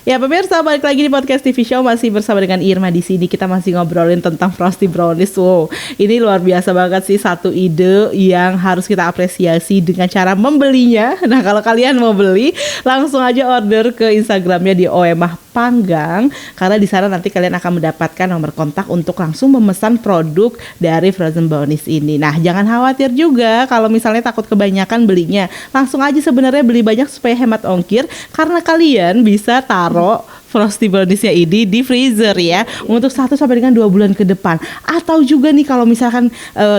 Ya pemirsa, balik lagi di podcast TV Show, masih bersama dengan Irma di sini. Kita masih ngobrolin tentang Frosty Brownies. Wow, ini luar biasa banget sih, satu ide yang harus kita apresiasi dengan cara membelinya. Nah, kalau kalian mau beli, langsung aja order ke Instagramnya di Oemah Panggang, karena di sana nanti kalian akan mendapatkan nomor kontak untuk langsung memesan produk dari Frozen Brownies ini. Nah, jangan khawatir juga kalau misalnya takut kebanyakan belinya. Langsung aja sebenarnya beli banyak supaya hemat ongkir, karena kalian bisa taruh Frosty Brownies-nya ini di freezer ya untuk 1 sampai dengan 2 bulan ke depan. Atau juga nih kalau misalkan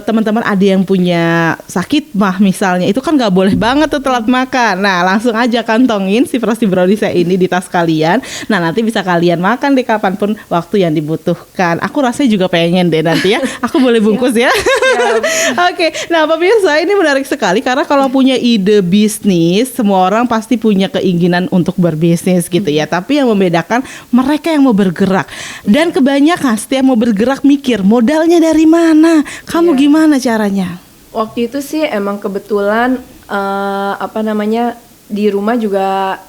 teman-teman ada yang punya sakit mah misalnya, itu kan nggak boleh banget tuh telat makan. Nah, langsung aja kantongin si Frosty Brownies-nya ini di tas kalian. Nah, nanti bisa kalian makan deh kapanpun waktu yang dibutuhkan. Aku rasanya juga pengen deh nanti ya. Aku boleh bungkus ya. Oke, nah pemirsa, ini menarik sekali karena kalau punya ide bisnis, semua orang pasti punya keinginan untuk berbisnis gitu ya. Tapi yang membedakan mereka yang mau bergerak, dan kebanyakan setiap mau bergerak mikir modalnya dari mana. Kamu gimana caranya? Waktu itu sih emang kebetulan di rumah juga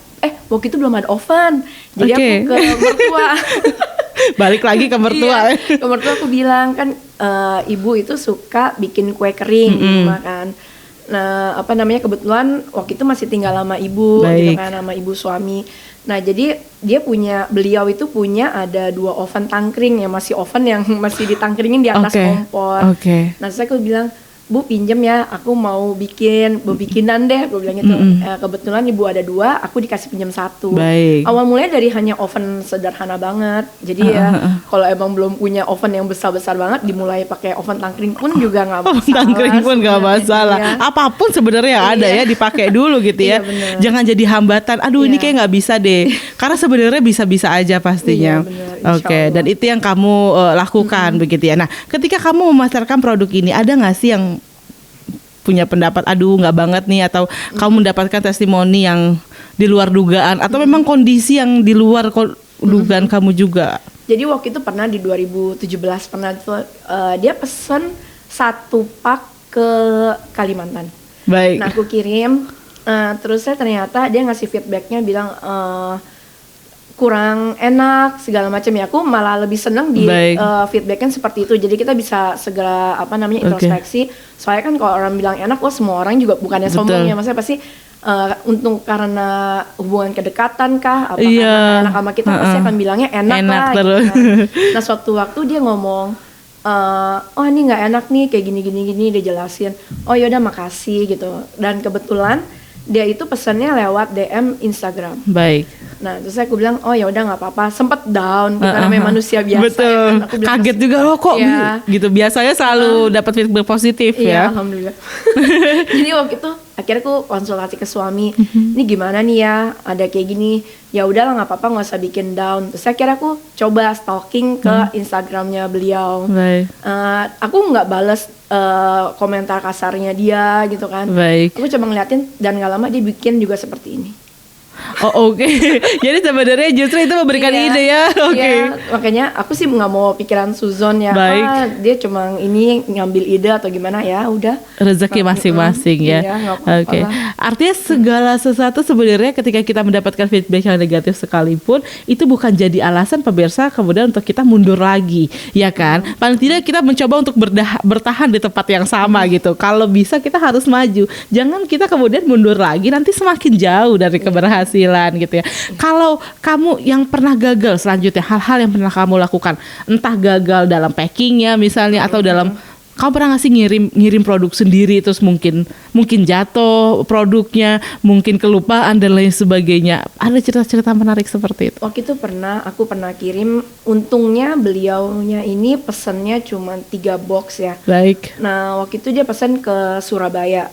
waktu itu belum ada oven, jadi aku ke mertua. Balik lagi ke mertua. Iya, ke mertua aku bilang kan ibu itu suka bikin kue kering di rumah kan. Nah, kebetulan waktu itu masih tinggal sama ibu gitu kan, sama ibu suami. Nah, jadi beliau itu punya ada 2 oven tangkring, ya masih oven yang masih ditangkringin di atas kompor. Nah, saya bilang, Bu pinjem ya, aku mau bikinan deh, gue bilang gitu. Kebetulan ibu ada 2, aku dikasih pinjam 1. Awal mulanya dari hanya oven sederhana banget. Jadi kalau emang belum punya oven yang besar-besar banget, dimulai pakai oven tangkring pun juga nggak masalah. Oven tangkring pun nggak masalah. Iya. Apapun sebenarnya ada ya, dipakai dulu gitu ya. Iya, jangan jadi hambatan. Aduh, ini kayak nggak bisa deh. Karena sebenarnya bisa-bisa aja pastinya. Oke, dan itu yang kamu lakukan begitu ya. Nah, ketika kamu memasarkan produk ini, ada nggak sih yang punya pendapat, aduh nggak banget nih, atau kamu mendapatkan testimoni yang di luar dugaan, atau memang kondisi yang di luar dugaan kamu juga? Jadi waktu itu pernah di 2017 pernah tuh dia pesen 1 pak ke Kalimantan. Nah, aku kirim, terus ternyata dia ngasih feedbacknya bilang kurang enak segala macam ya. Aku malah lebih senang di feedbacknya seperti itu. Jadi kita bisa segera introspeksi. Soalnya kan kalau orang bilang enak, semua orang juga bukannya sombong ya. Maksudnya pasti untuk karena hubungan kedekatan kah, karena enak sama kita pasti akan bilangnya enak lah. Gitu. Nah, suatu waktu dia ngomong, oh ini nggak enak nih kayak gini dia jelasin. Oh yaudah makasih gitu. Dan kebetulan dia itu pesannya lewat DM Instagram. Nah, terus aku bilang, oh ya udah nggak apa-apa. Sempet down, karena memang manusia biasa. Betul. Ya kan? Aku bilang, kaget juga loh kok. Gitu biasanya selalu dapat feedback positif ya. Alhamdulillah. Jadi waktu itu akhirnya aku konsultasi ke suami. Ini gimana nih ya? Ada kayak gini. Ya udahlah nggak apa-apa, nggak usah bikin down. Terus akhirnya aku coba stalking ke Instagramnya beliau. Aku nggak balas komentar kasarnya dia gitu kan. Aku cuma ngeliatin, dan nggak lama dia bikin juga seperti ini. Jadi sebenarnya justru itu memberikan ide ya. Makanya aku sih nggak mau pikiran suzon ya. Dia cuma ini ngambil ide atau gimana, ya udah. Rezeki masing-masing ya. Artinya segala sesuatu sebenarnya ketika kita mendapatkan feedback yang negatif sekalipun, itu bukan jadi alasan pemirsa kemudian untuk kita mundur lagi, ya kan? Paling tidak kita mencoba untuk bertahan di tempat yang sama gitu. Kalau bisa kita harus maju. Jangan kita kemudian mundur lagi, nanti semakin jauh dari keberhasilan gitu ya. Kalau kamu yang pernah gagal selanjutnya, hal-hal yang pernah kamu lakukan, entah gagal dalam packingnya misalnya, atau dalam kamu pernah nggak sih ngirim produk sendiri terus mungkin jatuh produknya, mungkin kelupaan dan lain sebagainya. Ada cerita-cerita menarik seperti itu? Waktu itu aku pernah kirim. Untungnya beliaunya ini pesannya cuma 3 box ya. Nah, waktu itu dia pesan ke Surabaya.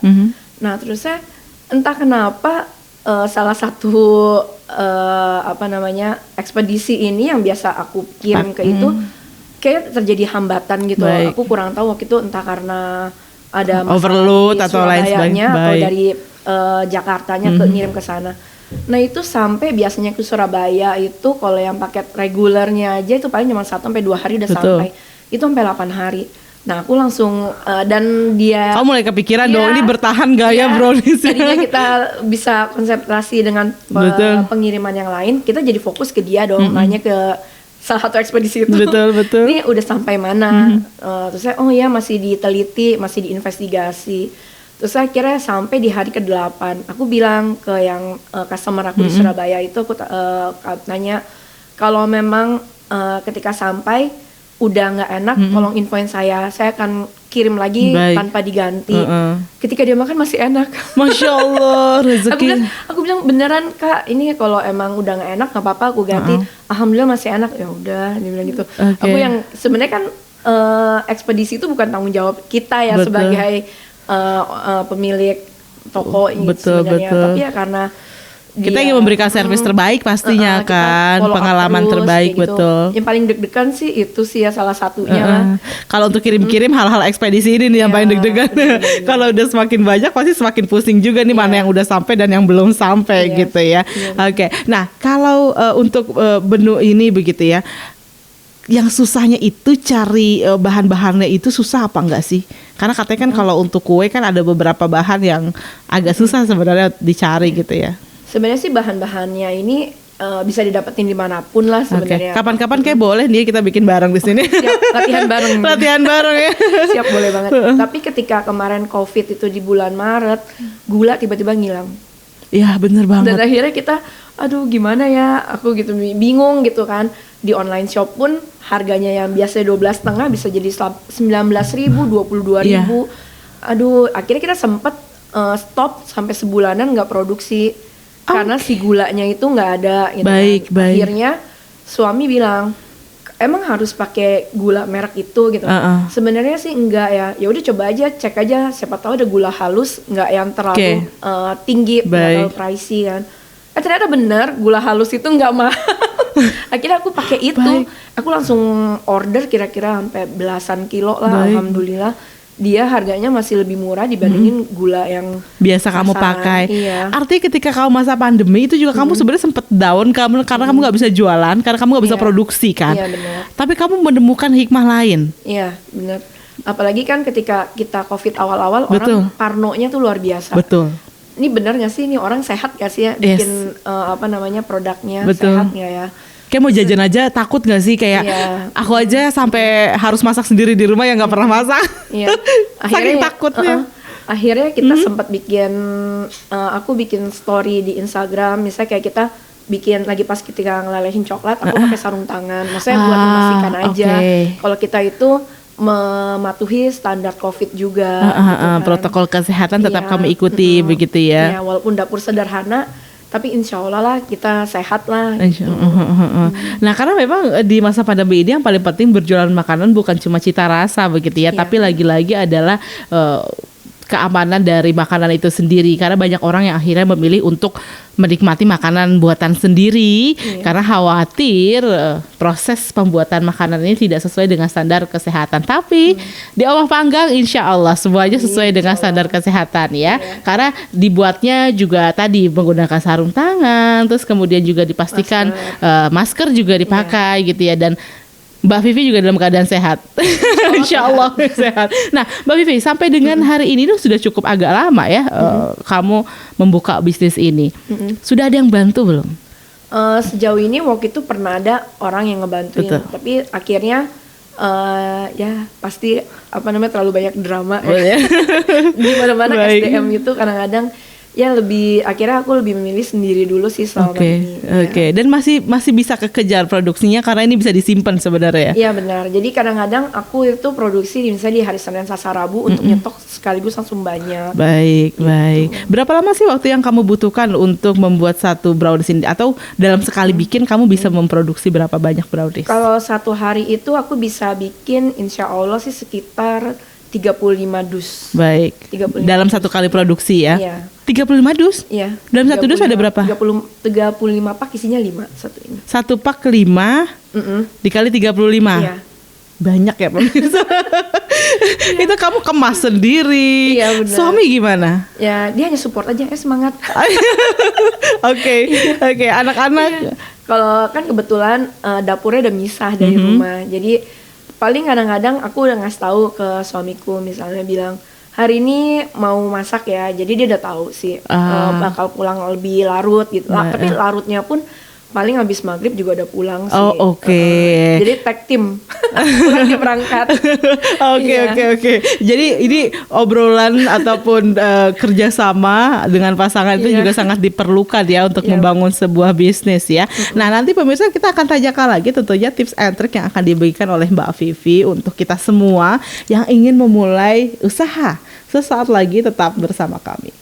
Nah, terusnya entah kenapa salah satu ekspedisi ini yang biasa aku kirim ke itu kayak terjadi hambatan gitu. Aku kurang tahu waktu itu, entah karena ada overload atau lain sebagainya, atau dari Jakartanya ngirim ke sana. Nah, itu sampai biasanya ke Surabaya itu kalau yang paket regulernya aja itu paling cuma 1 sampai 2 hari udah sampai. Itu sampai 8 hari. Nah aku langsung dan dia. Kamu mulai kepikiran dong ini bertahan gak ya brownies? Tadinya kita bisa konsentrasi dengan pengiriman yang lain, kita jadi fokus ke dia dong, nanya ke salah satu ekspedisi itu. Betul. Ini udah sampai mana? Terus saya masih diteliti, masih diinvestigasi. Terus akhirnya sampai di hari ke-8 aku bilang ke yang customer aku di Surabaya itu, aku nanya kalau memang ketika sampai udah nggak enak, tolong infoin saya akan kirim lagi tanpa diganti. Ketika dia makan masih enak. Masya Allah, rezeki. Aku bilang beneran Kak, ini kalau emang udah nggak enak nggak apa-apa aku ganti. Alhamdulillah masih enak. Ya udah, dia bilang gitu. Aku yang sebenarnya kan ekspedisi itu bukan tanggung jawab kita ya sebagai pemilik toko ini sebenarnya. Tapi ya karena kita ingin memberikan servis terbaik pastinya kan, pengalaman terbaik gitu. Betul. Yang paling deg-degan sih itu sih ya salah satunya lah. Kalau untuk kirim-kirim hal-hal ekspedisi ini nih yang paling deg-degan. Kalau udah semakin banyak pasti semakin pusing juga nih mana yang udah sampai dan yang belum sampai gitu ya. Oke. Nah kalau untuk menu ini begitu ya, yang susahnya itu cari bahan-bahannya itu susah apa enggak sih? Karena katanya kan kalau untuk kue kan ada beberapa bahan yang agak susah sebenarnya dicari gitu ya. Sebenarnya sih bahan-bahannya ini bisa didapetin dimanapun lah sebenarnya. Kapan-kapan kayak boleh nih kita bikin bareng di sini. Siap, latihan bareng. Latihan bareng ya. Siap, boleh banget. Tapi ketika kemarin COVID itu di bulan Maret, gula tiba-tiba ngilang. Iya bener banget. Dan akhirnya kita, aduh gimana ya, aku gitu bingung gitu kan. Di online shop pun harganya yang biasanya 12,5 bisa jadi 19.000, 22.000. Aduh, akhirnya kita sempet stop sampai sebulanan nggak produksi. Karena si gulanya itu nggak ada gitu. Baik. Akhirnya suami bilang emang harus pakai gula merek itu gitu. Sebenarnya sih enggak ya. Ya udah coba aja, cek aja, siapa tahu ada gula halus nggak yang terlalu tinggi, terlalu pricey kan. Ternyata bener gula halus itu nggak mahal. Akhirnya aku pakai itu. Aku langsung order kira-kira sampai belasan kilo lah. Alhamdulillah. Dia harganya masih lebih murah dibandingin gula yang biasa kamu pakai. Iya. Artinya ketika kamu masa pandemi itu juga kamu sebenarnya sempat down karena kamu nggak bisa jualan, karena kamu nggak bisa produksi kan. Iya benar. Tapi kamu menemukan hikmah lain. Iya benar. Apalagi kan ketika kita COVID awal-awal orang parnonya tuh luar biasa. Betul. Ini benar nggak sih? Ini orang sehat nggak sih ya bikin produknya sehat nggak ya? Kayak mau jajan aja takut gak sih kayak aku aja sampai harus masak sendiri di rumah yang nggak pernah masak. Saking takutnya. Akhirnya kita sempat bikin aku bikin story di Instagram misalnya kayak kita bikin lagi pas ketika ngelelehin coklat aku pakai sarung tangan. Maksudnya buat memastikan aja kalau kita itu mematuhi standar COVID juga. Gitu kan. Protokol kesehatan tetap kami ikuti begitu ya. Ya walaupun dapur sederhana. Tapi insya Allah lah kita sehat lah. Nah karena memang di masa pandemi ini yang paling penting berjualan makanan bukan cuma cita rasa begitu ya, tapi lagi-lagi adalah keamanan dari makanan itu sendiri. Karena banyak orang yang akhirnya memilih untuk menikmati makanan buatan sendiri karena khawatir proses pembuatan makanan ini tidak sesuai dengan standar kesehatan. Tapi di Allah panggang insya Allah semuanya sesuai dengan standar kesehatan ya. Karena dibuatnya juga tadi menggunakan sarung tangan, terus kemudian juga dipastikan masker juga dipakai gitu ya. Dan Mbak Vivi juga dalam keadaan sehat. Insya Allah sehat. Nah Mbak Vivi sampai dengan hari ini tuh sudah cukup agak lama ya kamu membuka bisnis ini. Sudah ada yang bantu belum? Sejauh ini waktu itu pernah ada orang yang ngebantuin. Tapi akhirnya ya pasti terlalu banyak drama di mana-mana. SDM itu kadang-kadang ya akhirnya aku lebih memilih sendiri dulu sih selama ini. Dan masih bisa kekejar produksinya karena ini bisa disimpan sebenarnya. Iya benar. Jadi kadang-kadang aku itu produksi misalnya di hari Senin, Selasa, Rabu untuk nyetok sekaligus langsung banyak. Baik. Berapa lama sih waktu yang kamu butuhkan untuk membuat satu brownies ini? Atau dalam sekali bikin kamu bisa memproduksi berapa banyak brownies? Kalau satu hari itu aku bisa bikin insya Allah sih sekitar 35 dus. Baik. 35. Dalam satu kali produksi ya? Iya. 35 dus? Iya. Dalam satu dus ada berapa? 35 pak isinya 5 satu ini. Satu pak 5 dikali 35? Iya. Banyak ya pemirsa. Itu kamu kemas sendiri. Iya benar. Suami gimana? Ya dia hanya support aja, semangat. Oke. Anak-anak. Kalau kan kebetulan dapurnya udah misah dari rumah. Jadi paling kadang-kadang aku udah ngasih tahu ke suamiku, misalnya bilang hari ini mau masak ya, jadi dia udah tahu sih bakal pulang lebih larut gitu. Tapi larutnya pun paling habis maghrib juga udah pulang sih. Oh, oke. Jadi tag team lagi berangkat. Oke. Jadi ini obrolan ataupun kerjasama dengan pasangan itu juga sangat diperlukan ya untuk membangun sebuah bisnis ya. Nah, nanti pemirsa kita akan tanyakan lagi tentunya tips and trick yang akan diberikan oleh Mbak Vivi untuk kita semua yang ingin memulai usaha. Sesaat lagi tetap bersama kami.